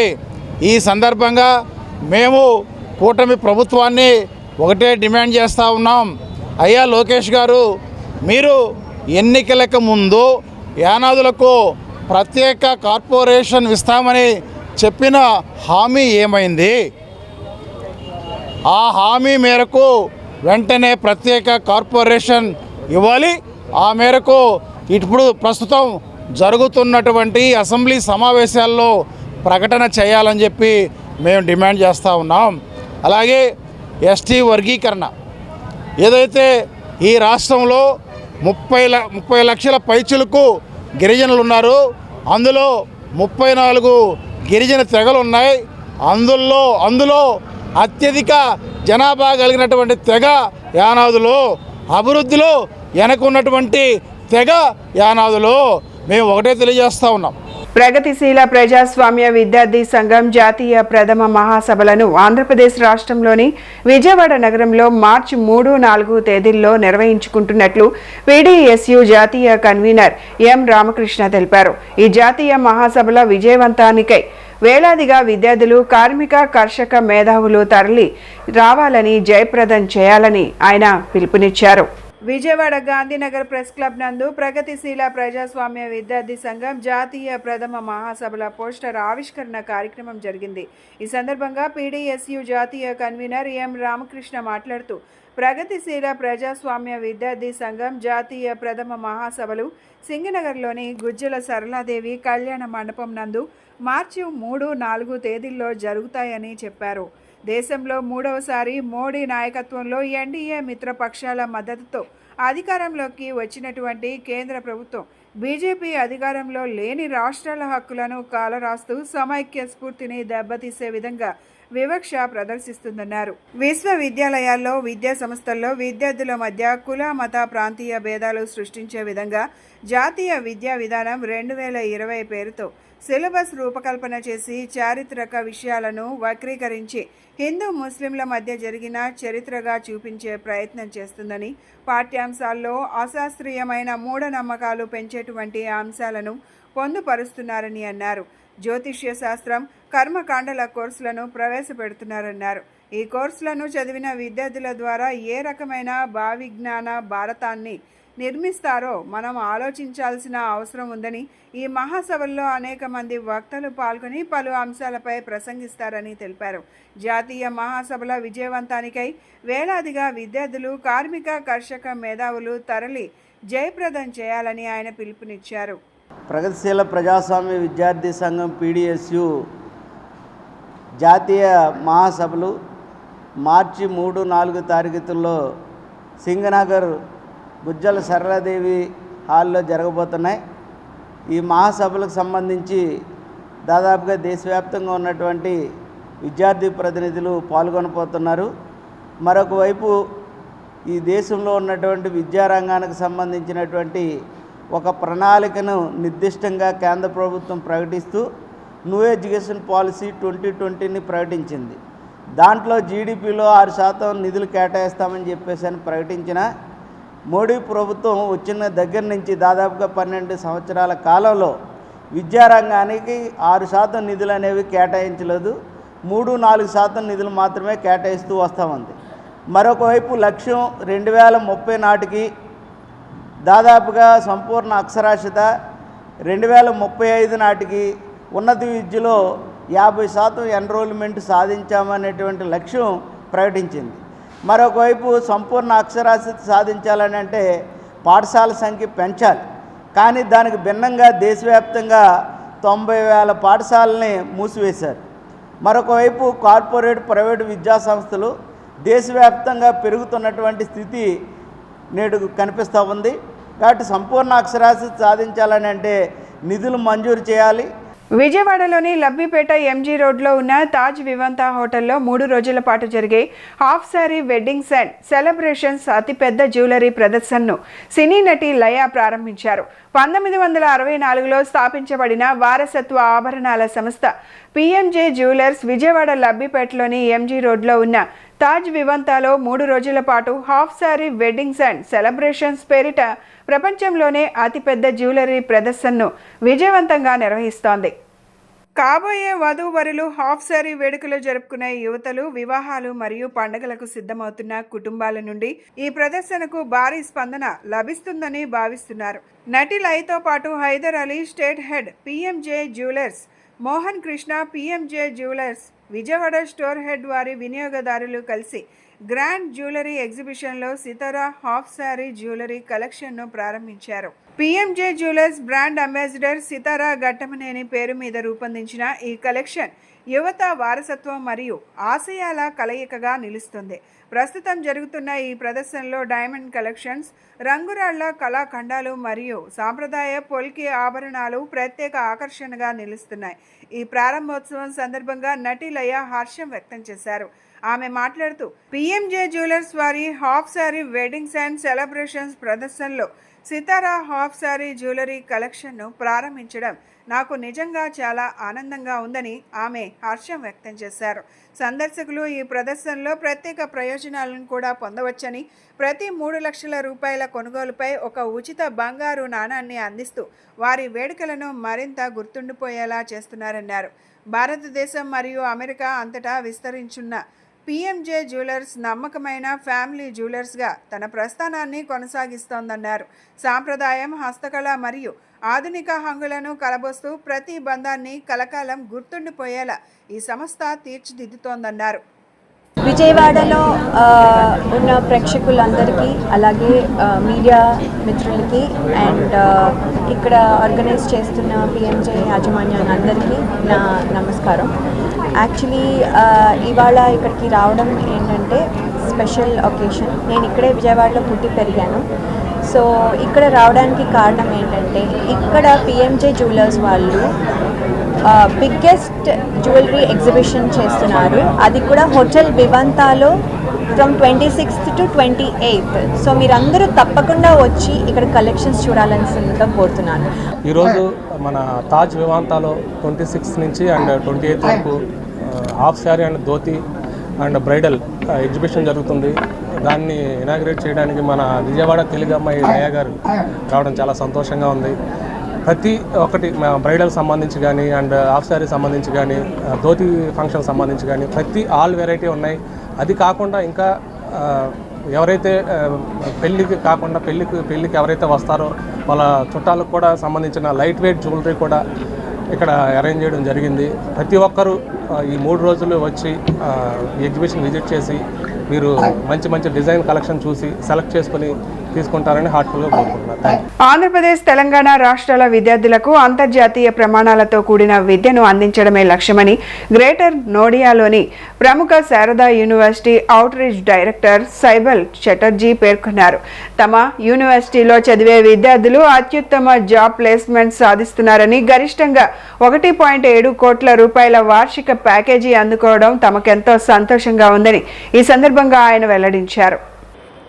ఈ సందర్భంగా మేము కూటమి ప్రభుత్వాన్ని ఒకటే డిమాండ్ చేస్తూ ఉన్నాం. అయ్యా లోకేష్ గారు, మీరు ఎన్నికలకు ముందు యానాదులకు ప్రత్యేక కార్పొరేషన్ ఇస్తామని చెప్పిన హామీ ఏమైంది? ఆ హామీ మేరకు వెంటనే ప్రత్యేక కార్పొరేషన్ ఇవ్వాలి. ఆ మేరకు ఇప్పుడు ప్రస్తుతం జరుగుతున్నటువంటి అసెంబ్లీ సమావేశాల్లో ప్రకటన చేయాలని చెప్పి మేము డిమాండ్ చేస్తూ ఉన్నాం. అలాగే ఎస్టీ వర్గీకరణ ఏదైతే ఈ రాష్ట్రంలో 30 లక్షల పైచులకు గిరిజనులు ఉన్నారు. అందులో 34 గిరిజన తెగలు ఉన్నాయి. అందులో అత్యధిక జనాభా కలిగినటువంటి తెగ యానాదులు. అభివృద్ధిలో వెనకున్నటువంటి తెగ యానాదులు. మేము ఒకటే తెలియజేస్తూ ఉన్నాం. ప్రగతిశీల ప్రజాస్వామ్య విద్యార్థి సంఘం జాతీయ ప్రథమ మహాసభలను ఆంధ్రప్రదేశ్ రాష్ట్రంలోని విజయవాడ నగరంలో మార్చి 3, 4 తేదీల్లో నిర్వహించుకుంటున్నట్లు పీడీఎస్యు జాతీయ కన్వీనర్ ఎం రామకృష్ణ తెలిపారు. ఈ జాతీయ మహాసభల విజయవంతానికై వేలాదిగా విద్యార్థులు, కార్మిక, కర్షక మేధావులు తరలి రావాలని, జయప్రదం చేయాలని ఆయన పిలుపునిచ్చారు. విజయవాడ గాంధీనగర్ ప్రెస్ క్లబ్ నందు ప్రగతిశీల ప్రజాస్వామ్య విద్యార్థి సంఘం జాతీయ ప్రథమ మహాసభల పోస్టర్ ఆవిష్కరణ కార్యక్రమం జరిగింది. ఈ సందర్భంగా పీడీఎస్యు జాతీయ కన్వీనర్ ఎం రామకృష్ణ మాట్లాడుతూ, ప్రగతిశీల ప్రజాస్వామ్య విద్యార్థి సంఘం జాతీయ ప్రథమ మహాసభలు సింగనగర్లోని గుజ్జల సరళాదేవి కళ్యాణ మండపం నందు మార్చి 3, 4 తేదీల్లో జరుగుతాయని చెప్పారు. దేశంలో 3వసారి మోడీ నాయకత్వంలో ఎన్డీఏ మిత్రపక్షాల మద్దతుతో అధికారంలోకి వచ్చినటువంటి కేంద్ర ప్రభుత్వం బీజేపీ అధికారంలో లేని రాష్ట్రాల హక్కులను కాలరాస్తూ సమైక్య స్ఫూర్తిని దెబ్బతీసే విధంగా వివక్ష ప్రదర్శిస్తుందన్నారు. విశ్వవిద్యాలయాల్లో, విద్యా సంస్థల్లో విద్యార్థుల మధ్య కుల, మత, ప్రాంతీయ భేదాలు సృష్టించే విధంగా జాతీయ విద్యా విధానం 2020 పేరుతో సిలబస్ రూపకల్పన చేసి చారిత్రక విషయాలను వక్రీకరించి హిందూ ముస్లింల మధ్య జరిగిన చరిత్రగా చూపించే ప్రయత్నం చేస్తుందని, పాఠ్యాంశాల్లో అశాస్త్రీయమైన మూఢనమ్మకాలు పెంచేటువంటి అంశాలను పొందుపరుస్తున్నారని అన్నారు. జ్యోతిష్య శాస్త్రం, కర్మకాండల కోర్సులను ప్రవేశపెడుతున్నారన్నారు. ఈ కోర్సులను చదివిన విద్యార్థుల ద్వారా ఏ రకమైన భావిజ్ఞాన భారతాన్ని నిర్మిస్తారో మనం ఆలోచించాల్సిన అవసరం ఉందని, ఈ మహాసభల్లో అనేక మంది వక్తలు పాల్గొని పలు అంశాలపై ప్రసంగిస్తారని తెలిపారు. జాతీయ మహాసభల విజయవంతానికై వేలాదిగా విద్యార్థులు, కార్మిక, కర్షక మేధావులు తరలి జయప్రదం చేయాలని ఆయన పిలుపునిచ్చారు. ప్రగతిశీల ప్రజాస్వామ్య విద్యార్థి సంఘం పీడీఎస్యు జాతీయ మహాసభలు మార్చి 3, 4 తారీఖుల్లో సింగనగర్ గుజ్జల సరళాదేవి హాల్లో జరగబోతున్నాయి. ఈ మహాసభలకు సంబంధించి దాదాపుగా దేశవ్యాప్తంగా ఉన్నటువంటి విద్యార్థి ప్రతినిధులు పాల్గొనబోతున్నారు. మరొక వైపు ఈ దేశంలో ఉన్నటువంటి విద్యారంగానికి సంబంధించినటువంటి ఒక ప్రణాళికను నిర్దిష్టంగా కేంద్ర ప్రభుత్వం ప్రకటిస్తూ న్యూ ఎడ్యుకేషన్ పాలసీ 2020ని ప్రకటించింది. దాంట్లో జీడిపిలో 6% నిధులు కేటాయిస్తామని చెప్పేసి ప్రకటించిన మోడీ ప్రభుత్వం వచ్చిన దగ్గర నుంచి దాదాపుగా 12 సంవత్సరాల కాలంలో విద్యారంగానికి 6% నిధులు అనేవి కేటాయించలేదు. 3-4% నిధులు మాత్రమే కేటాయిస్తూ వస్తామంది. మరొకవైపు లక్ష్యం 2030 నాటికి దాదాపుగా సంపూర్ణ అక్షరాస్యత, 2035 నాటికి ఉన్నత విద్యలో 50% ఎన్రోల్మెంట్ సాధించామనేటువంటి లక్ష్యం ప్రకటించింది. మరొకవైపు సంపూర్ణ అక్షరాస్యత సాధించాలని అంటే పాఠశాల సంఖ్య పెంచాలి. కానీ దానికి భిన్నంగా దేశవ్యాప్తంగా 90,000 పాఠశాలని మూసివేశారు. మరొకవైపు కార్పొరేట్, ప్రైవేటు విద్యా సంస్థలు దేశవ్యాప్తంగా పెరుగుతున్నటువంటి స్థితి నేడు కనిపిస్తూ ఉంది. కాబట్టి సంపూర్ణ అక్షరాస్యత సాధించాలని అంటే నిధులు మంజూరు చేయాలి. విజయవాడలోని లబ్బిపేట ఎంజీ రోడ్లో ఉన్న తాజ్ వివంతా హోటల్లో 3 రోజుల పాటు జరిగే half sorry weddings and celebrations అతిపెద్ద జ్యువెలరీ ప్రదర్శనను సినీ నటి లయ ప్రారంభించారు. 1964లో స్థాపించబడిన వారసత్వ ఆభరణాల సంస్థ పిఎంజే జ్యువెలర్స్ విజయవాడ లబ్బిపేటలోని ఎంజీ రోడ్లో ఉన్న తాజ్ వివంతాలో 3 రోజుల పాటు half sari weddings and celebrations పేరిట ప్రపంచంలోనే అతిపెద్ద జ్యువెలరీ ప్రదర్శనను విజయవంతంగా నిర్వహిస్తోంది. కాబోయే వధూవరులు హాఫ్ శారీ వేడుకలు జరుపుకునే యువతలు, వివాహాలు మరియు పండుగలకు సిద్ధమవుతున్న కుటుంబాల నుండి ఈ ప్రదర్శనకు భారీ స్పందన లభిస్తుందని భావిస్తున్నారు. నటి లయతో పాటు Hyder Ali, state head PMJ jewellers, Mohan Krishna, PMJ jewellers, Vijayawada store head వారి వినియోగదారులు కలిసి గ్రాండ్ జ్యువెలరీ ఎగ్జిబిషన్లో సితారా హాఫ్ శారీ జ్యువెలరీ కలెక్షన్ను ప్రారంభించారు. PMJ jewellers brand ambassador Sitara Ghattamaneni పేరు మీద రూపొందించిన ఈ కలెక్షన్ యువత వారసత్వం మరియు ఆశయాల కలయికగా నిలుస్తుంది. ప్రస్తుతం జరుగుతున్న ఈ ప్రదర్శనలో డైమండ్ కలెక్షన్స్, రంగురాళ్ల కళాఖండాలు మరియు సాంప్రదాయ పొల్కి ఆభరణాలు ప్రత్యేక ఆకర్షణగా నిలుస్తున్నాయి. ఈ ప్రారంభోత్సవం సందర్భంగా నటి లయ హర్షం వ్యక్తం చేశారు. ఆమె మాట్లాడుతూ పిఎంజే జ్యువెలర్స్ వారి half sari weddings and celebrations ప్రదర్శనలో సితారా హాఫ్ శారీ జ్యువెలరీ కలెక్షన్ను ప్రారంభించడం నాకు నిజంగా చాలా ఆనందంగా ఉందని ఆమె హర్షం వ్యక్తం చేశారు. సందర్శకులు ఈ ప్రదర్శనలో ప్రత్యేక ప్రయోజనాలను కూడా పొందవచ్చని, ప్రతి 3 లక్షల రూపాయల కొనుగోలుపై ఒక ఉచిత బంగారు నాణాన్ని అందిస్తూ వారి వేడుకలను మరింత గుర్తుండిపోయేలా చేస్తున్నారన్నారు. భారతదేశం మరియు అమెరికా అంతటా విస్తరించున్న పిఎంజే జ్యువెలర్స్ నమ్మకమైన ఫ్యామిలీ జ్యువెలర్స్గా తన ప్రస్థానాన్ని కొనసాగిస్తోందన్నారు. సాంప్రదాయం, హస్తకళ మరియు ఆధునిక హంగులను కలబోస్తూ ప్రతి బంధాన్ని కలకాలం గుర్తుండిపోయేలా ఈ సంస్థ తీర్చిదిద్దుతోందన్నారు. విజయవాడలో ఉన్న ప్రేక్షకులందరికీ, అలాగే మీడియా మిత్రులకి అండ్ ఇక్కడ ఆర్గనైజ్ చేస్తున్న పిఎంజే యాజమాన్యాలందరికీ నా నమస్కారం. యాక్చువల్లీ ఇవాళ ఇక్కడికి రావడం ఏంటంటే స్పెషల్ ఒకేషన్. నేను ఇక్కడే విజయవాడలో పుట్టి పెరిగాను. సో ఇక్కడ రావడానికి కారణం ఏంటంటే ఇక్కడ పిఎంజే జ్యువెలర్స్ వాళ్ళు బిగ్గెస్ట్ జ్యువెలరీ ఎగ్జిబిషన్ చేస్తున్నారు. అది కూడా హోటల్ వివంతాలో from 26th to 28th. So మీరందరూ తప్పకుండా వచ్చి ఇక్కడ కలెక్షన్స్ చూడాలని కోరుతున్నాను. ఈరోజు మన తాజ్ వివాంతాలో 26 నుంచి అండ్ 28 వరకు half sari and dhoti and bridal exhibition జరుగుతుంది. దాన్ని ఇనాగ్రేట్ చేయడానికి మన విజయవాడ తెలుగు అమ్మాయి లయ గారు రావడం చాలా సంతోషంగా ఉంది. ప్రతి ఒక్కటి బ్రైడల్ సంబంధించి కానీ అండ్ హాఫ్ శారీ సంబంధించి కానీ ధోతి ఫంక్షన్ సంబంధించి కానీ ప్రతి ఆల్ వెరైటీ ఉన్నాయి. అది కాకుండా ఇంకా ఎవరైతే పెళ్ళికి కాకుండా పెళ్ళికి ఎవరైతే వస్తారో వాళ్ళ చుట్టాలకు కూడా సంబంధించిన లైట్ వెయిట్ జ్యువెలరీ కూడా ఇక్కడ అరేంజ్ చేయడం జరిగింది. ప్రతి ఒక్కరూ ఈ 3 రోజులు వచ్చి ఈ ఎగ్జిబిషన్ విజిట్ చేసి మీరు మంచి మంచి డిజైన్ కలెక్షన్ చూసి సెలెక్ట్ చేసుకుని తీసుకుంటారని హార్ట్ఫుల్గా కోరుకుంటున్నారు. ఆంధ్రప్రదేశ్, తెలంగాణ రాష్ట్రాల విద్యార్థులకు అంతర్జాతీయ ప్రమాణాలతో కూడిన విద్యను అందించడమే లక్ష్యమని గ్రేటర్ నోయిడాలోని ప్రముఖ Sharada university out reach director సైబల్ Chatterjee పేర్కొన్నారు. తమ యూనివర్సిటీలో చదివే విద్యార్థులు అత్యుత్తమ జాబ్ ప్లేస్మెంట్ సాధిస్తున్నారని, గరిష్టంగా 1.7 కోట్ల రూపాయల వార్షిక ప్యాకేజీ అందుకోవడం తమకెంతో సంతోషంగా ఉందని ఈ సందర్భంగా ఆయన వెల్లడించారు.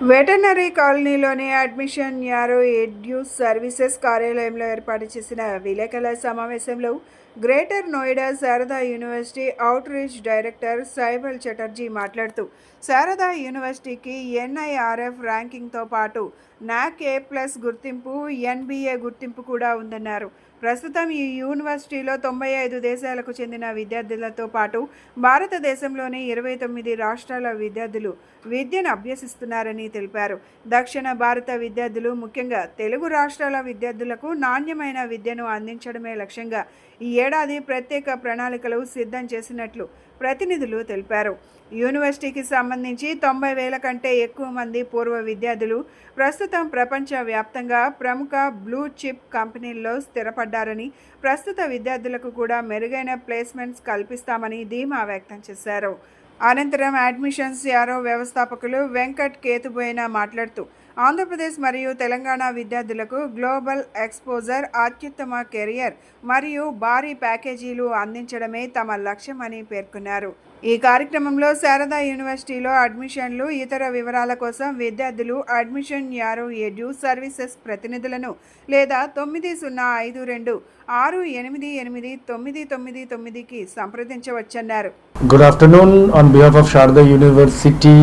వెటర్నరీ కాలనీలోని అడ్మిషన్ యారో ఎడ్యూస్ సర్వీసెస్ కార్యాలయంలో ఏర్పాటు చేసిన విలేకరుల సమావేశంలో greater Noida Sharada university out reach director సైబల్ Chatterjee మాట్లాడుతూ శారదా యూనివర్సిటీకి NIRF ర్యాంకింగ్తో పాటు NAC A+ గుర్తింపు, NBA గుర్తింపు కూడా ఉందన్నారు. ప్రస్తుతం ఈ యూనివర్సిటీలో 95 దేశాలకు చెందిన విద్యార్థులతో పాటు భారతదేశంలోని 29 రాష్ట్రాల విద్యార్థులు విద్యను అభ్యసిస్తున్నారని తెలిపారు. దక్షిణ భారత విద్యార్థులు, ముఖ్యంగా తెలుగు రాష్ట్రాల విద్యార్థులకు నాణ్యమైన విద్యను అందించడమే లక్ష్యంగా ఈ ఏడాది ప్రత్యేక ప్రణాళికలు సిద్ధం చేసినట్లు ప్రతినిధులు తెలిపారు. యూనివర్సిటీకి సంబంధించి 90,000 కంటే ఎక్కువ మంది పూర్వ విద్యార్థులు ప్రస్తుతం ప్రపంచవ్యాప్తంగా ప్రముఖ బ్లూ చిప్ కంపెనీల్లో స్థిరపడ్డారని, ప్రస్తుత విద్యార్థులకు కూడా మెరుగైన ప్లేస్మెంట్స్ కల్పిస్తామని ధీమా వ్యక్తం చేశారు. అనంతరం అడ్మిషన్స్ యారో వ్యవస్థాపకులు వెంకట్ కేతుబోయిన మాట్లాడుతూ ఆంధ్రప్రదేశ్ మరియు తెలంగాణ విద్యార్థులకు గ్లోబల్ ఎక్స్పోజర్, అత్యుత్తమ కెరియర్ మరియు భారీ ప్యాకేజీలు అందించడమే తమ లక్ష్యమని పేర్కొన్నారు. ఈ కార్యక్రమంలో శారదా యూనివర్సిటీలో అడ్మిషన్లు, ఇతర వివరాల కోసం విద్యార్థులు అడ్మిషన్ యారో ఎడ్యూ సర్వీసెస్ ప్రతినిధులను లేదా 9052 688999కి సంప్రదించవచ్చన్నారు. Good afternoon. On behalf of Sharda University,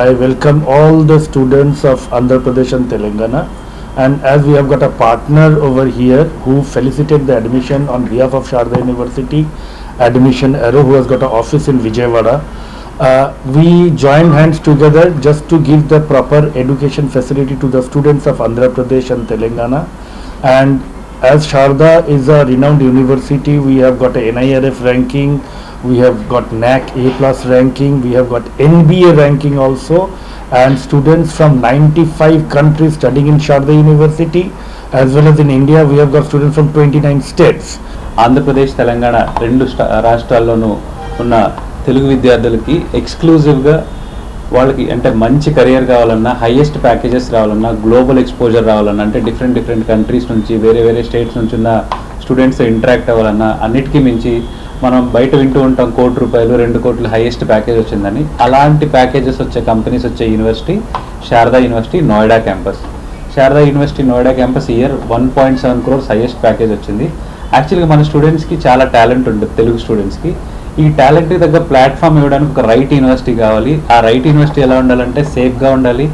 I welcome all the students of Andhra Pradesh and Telangana. And as we have got a partner over here who facilitated the admission on behalf of Sharda University, Admission Arrow, who has got an office in Vijayawada, we joined hands together just to give the proper education facility to the students of Andhra Pradesh and Telangana. And as Sharda is a renowned university, we have got a NIRF ranking, we have got NAC A+ ranking, we have got NBA ranking also, and students from 95 countries studying in Sharda University, as well as in India we have got students from 29 states. Andhra Pradesh Telangana రెండు రాష్ట్రాల్లోనూ ఉన్న తెలుగు విద్యార్థులకి ఎక్స్క్లూజివ్గా వాళ్ళకి అంటే మంచి కెరియర్ కావాలన్నా, హైయెస్ట్ ప్యాకేజెస్ రావాలన్నా, గ్లోబల్ ఎక్స్పోజర్ రావాలన్నా, అంటే డిఫరెంట్ కంట్రీస్ నుంచి వేరే స్టేట్స్ నుంచి ఉన్న స్టూడెంట్స్ ఇంటరాక్ట్ అవ్వాలన్నా, అన్నిటికీ మించి మనం బయట వింటూ ఉంటాం 1 కోటి రూపాయలు 2 కోట్లు హైయెస్ట్ ప్యాకేజ్ వచ్చిందని. అలాంటి ప్యాకేజెస్ వచ్చే కంపెనీస్ వచ్చే university Sharada university Noida campus. Sharada university Noida campus year 1.7 crores highest package వచ్చింది. యాక్చువల్గా మన స్టూడెంట్స్కి చాలా టాలెంట్ ఉంటుంది, తెలుగు స్టూడెంట్స్కి. ఈ టాలెంట్కి తగ్గ ప్లాట్ఫామ్ ఇవ్వడానికి ఒక రైట్ యూనివర్సిటీ కావాలి. ఆ రైట్ యూనివర్సిటీ ఎలా ఉండాలంటే సేఫ్గా ఉండాలి,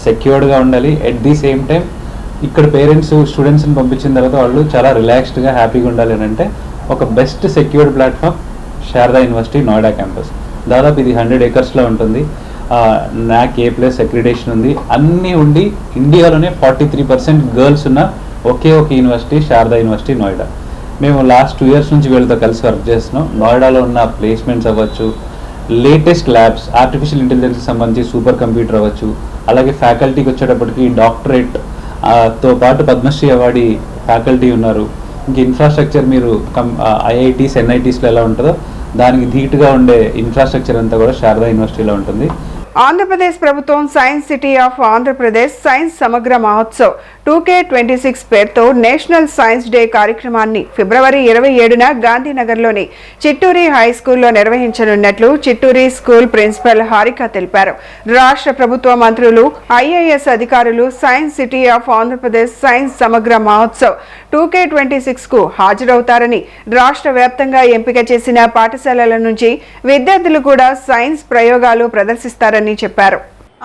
సెక్యూర్డ్గా ఉండాలి. ఎట్ ది సేమ్ టైం ఇక్కడ పేరెంట్స్ స్టూడెంట్స్ని పంపించిన తర్వాత వాళ్ళు చాలా రిలాక్స్డ్గా హ్యాపీగా ఉండాలి అని అంటే ఒక best secured platform Sharada university Noida campus. దాదాపు ఇది 100 acresలో ఉంటుంది. NAC A+ అక్రిడేషన్ ఉంది, అన్నీ ఉండి ఇండియాలోనే 43% గర్ల్స్ ఉన్న ఒకే ఒక యూనివర్సిటీ శారదా యూనివర్సిటీ నోయిడా. మేము లాస్ట్ 2 years నుంచి వీళ్ళతో కలిసి వర్క్ చేస్తున్నాం. నోయిడాలో ఉన్న ప్లేస్మెంట్స్ అవ్వచ్చు, లేటెస్ట్ ల్యాబ్స్, ఆర్టిఫిషియల్ ఇంటెలిజెన్స్కి సంబంధించి సూపర్ కంప్యూటర్ అవ్వచ్చు, అలాగే ఫ్యాకల్టీకి వచ్చేటప్పటికి డాక్టరేట్ తో పాటు పద్మశ్రీ అవార్డీ ఫ్యాకల్టీ ఉన్నారు. ఇంక ఇన్ఫ్రాస్ట్రక్చర్ మీరు IITs NITsలో ఎలా ఉంటుందో దానికి ధీటుగా ఉండే ఇన్ఫ్రాస్ట్రక్చర్ అంతా కూడా శారదా యూనివర్సిటీలో ఉంటుంది. ఆంధ్రప్రదేశ్ ప్రభుత్వం science city of Andhra Pradesh science సమగ్ర మహోత్సవ్ 2K26 పేరుతో నేషనల్ సైన్స్ డే కార్యక్రమాన్ని ఫిబ్రవరి 27న గాంధీనగర్లోని చిట్టూరి హై స్కూల్లో నిర్వహించనున్నట్లు చిట్టూరి స్కూల్ ప్రిన్సిపల్ హారిక తెలిపారు. రాష్ట్ర ప్రభుత్వ మంత్రులు, IAS అధికారులు science city of Andhra Pradesh science సమగ్ర మహోత్సవ్ 2K26కు హాజరవుతారని, రాష్ట్ర వ్యాప్తంగా ఎంపిక చేసిన పాఠశాలల నుంచి విద్యార్థులు కూడా సైన్స్ ప్రయోగాలు ప్రదర్శిస్తారని చెప్పారు.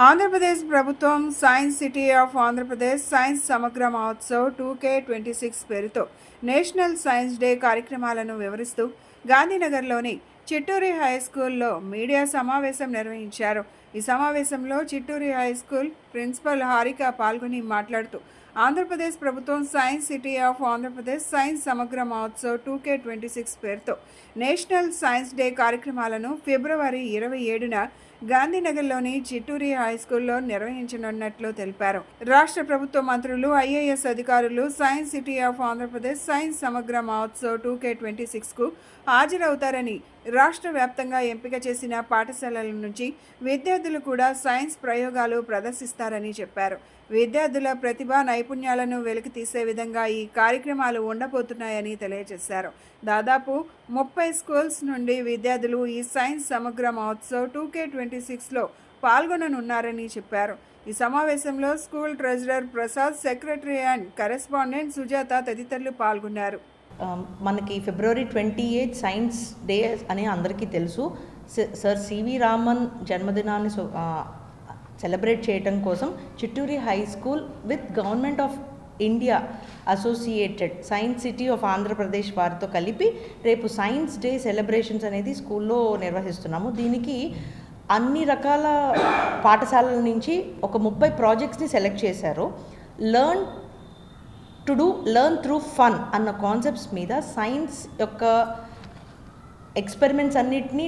ఆంధ్రప్రదేశ్ ప్రభుత్వం science city of Andhra Pradesh science సమగ్ర మహోత్సవ్ 2K26 పేరుతో నేషనల్ సైన్స్ డే కార్యక్రమాలను వివరిస్తూ గాంధీనగర్లోని చిట్టూరి హై స్కూల్లో మీడియా సమావేశం నిర్వహించారు. ఈ సమావేశంలో Chitturi high school principal Harika పాల్గొని మాట్లాడుతూ ఆంధ్రప్రదేశ్ ప్రభుత్వం science city of Andhra Pradesh science సమగ్ర మహోత్సవ్ 2K26 పేరుతో నేషనల్ సైన్స్ డే కార్యక్రమాలను ఫిబ్రవరి 27న గాంధీనగర్లోని చిట్టూరి హై స్కూల్లో నిర్వహించనున్నట్లు తెలిపారు. రాష్ట్ర ప్రభుత్వ మంత్రులు, IAS అధికారులు science city of Andhra Pradesh science సమగ్ర మహోత్సవ్ 2K26కు హాజరవుతారని, రాష్ట్ర వ్యాప్తంగా ఎంపిక చేసిన పాఠశాలల నుంచి విద్యార్థులు కూడా సైన్స్ ప్రయోగాలు ప్రదర్శిస్తారని చెప్పారు. విద్యార్థుల ప్రతిభా నైపుణ్యాలను వెలికి తీసే విధంగా ఈ కార్యక్రమాలు ఉండబోతున్నాయని తెలియజేశారు. దాదాపు 30 స్కూల్స్ నుండి విద్యార్థులు ఈ సైన్స్ సమగ్ర మహోత్సవ్ 2K26లో పాల్గొననున్నారని చెప్పారు. ఈ సమావేశంలో school treasurer Prasad, secretary and correspondent Sujatha తదితరులు పాల్గొన్నారు. మనకి ఫిబ్రవరి 28 సైన్స్ డే అని అందరికీ తెలుసు. సర్ సివి రామన్ జన్మదినాన్ని సెలబ్రేట్ చేయడం కోసం Chitturi high school with government of India associated science city of Andhra Pradesh వారితో కలిపి రేపు సైన్స్ డే సెలబ్రేషన్స్ అనేది స్కూల్లో నిర్వహిస్తున్నాము. దీనికి అన్ని రకాల పాఠశాలల నుంచి ఒక 30 ప్రాజెక్ట్స్ని సెలెక్ట్ చేశారు. లర్న్ త్రూ ఫన్ అన్న కాన్సెప్ట్స్ మీద సైన్స్ యొక్క ఎక్స్పెరిమెంట్స్ అన్నిటినీ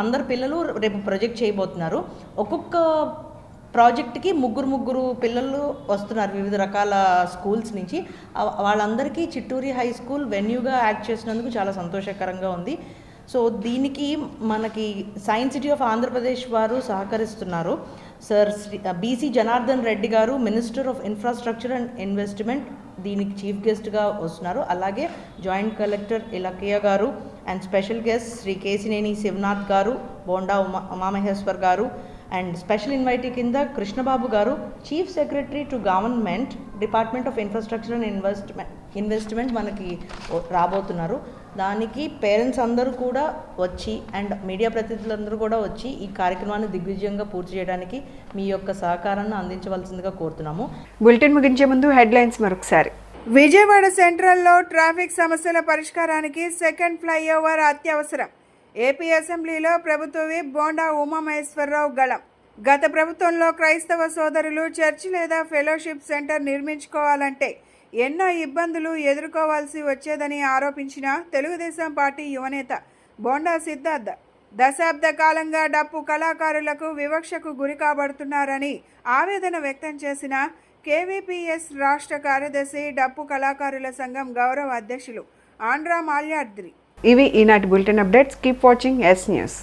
అందరు పిల్లలు రేపు ప్రొజెక్ట్ చేయబోతున్నారు. ఒక్కొక్క ప్రాజెక్ట్కి ముగ్గురు పిల్లలు వస్తున్నారు వివిధ రకాల స్కూల్స్ నుంచి. వాళ్ళందరికీ చిట్టూరి హై స్కూల్ వెన్యూగా యాక్ట్ చేసినందుకు చాలా సంతోషకరంగా ఉంది. సో దీనికి మనకి సైన్స్ సిటీ ఆఫ్ ఆంధ్రప్రదేశ్ వారు సహకరిస్తున్నారు. సర్ BC జనార్దన్ రెడ్డి గారు, minister of infrastructure and investment, దీనికి చీఫ్ గెస్ట్గా వస్తున్నారు. అలాగే జాయింట్ కలెక్టర్ ఇలకియా గారు and special guest Shri Kesineni Sivanath గారు, బోండా ఉమామహేశ్వర్ గారు అండ్ స్పెషల్ ఇన్వైటీ కింద కృష్ణబాబు గారు, chief secretary to government, department of infrastructure and investment investment మనకి రాబోతున్నారు. దానికి పేరెంట్స్ అందరూ కూడా వచ్చి అండ్ మీడియా ప్రతినిధులందరూ కూడా వచ్చి ఈ కార్యక్రమాన్ని దిగ్విజయంగా పూర్తి చేయడానికి మీ యొక్క సహకారాన్ని అందించవలసిందిగా కోరుతున్నాము. బులెటిన్ ముగించే ముందు హెడ్లైన్స్ మరొకసారి. విజయవాడ సెంట్రల్లో ట్రాఫిక్ సమస్యల పరిష్కారానికి సెకండ్ ఫ్లైఓవర్ అత్యవసరం. ఏపీ అసెంబ్లీలో ప్రభుత్వ విప్ బోండా ఉమామహేశ్వరరావు గళం. గత ప్రభుత్వంలో క్రైస్తవ సోదరులు చర్చ్ లేదా ఫెలోషిప్ సెంటర్ నిర్మించుకోవాలంటే ఎన్నో ఇబ్బందులు ఎదుర్కోవాల్సి వచ్చేదని ఆరోపించిన తెలుగుదేశం పార్టీ యువనేత బోండా సిద్ధార్థ దశాబ్ద కాలంగా డప్పు కళాకారులకు వివక్షకు గురి కాబడుతున్నారని ఆవేదన వ్యక్తం చేసిన కేవీపీఎస్ రాష్ట్ర కార్యదర్శి డప్పు కళాకారుల సంఘం గౌరవ అధ్యక్షులు ఆండ్రా మాల్యాద్రి. ఇవి ఈనాటి bulletin updates. Keep watching yes news.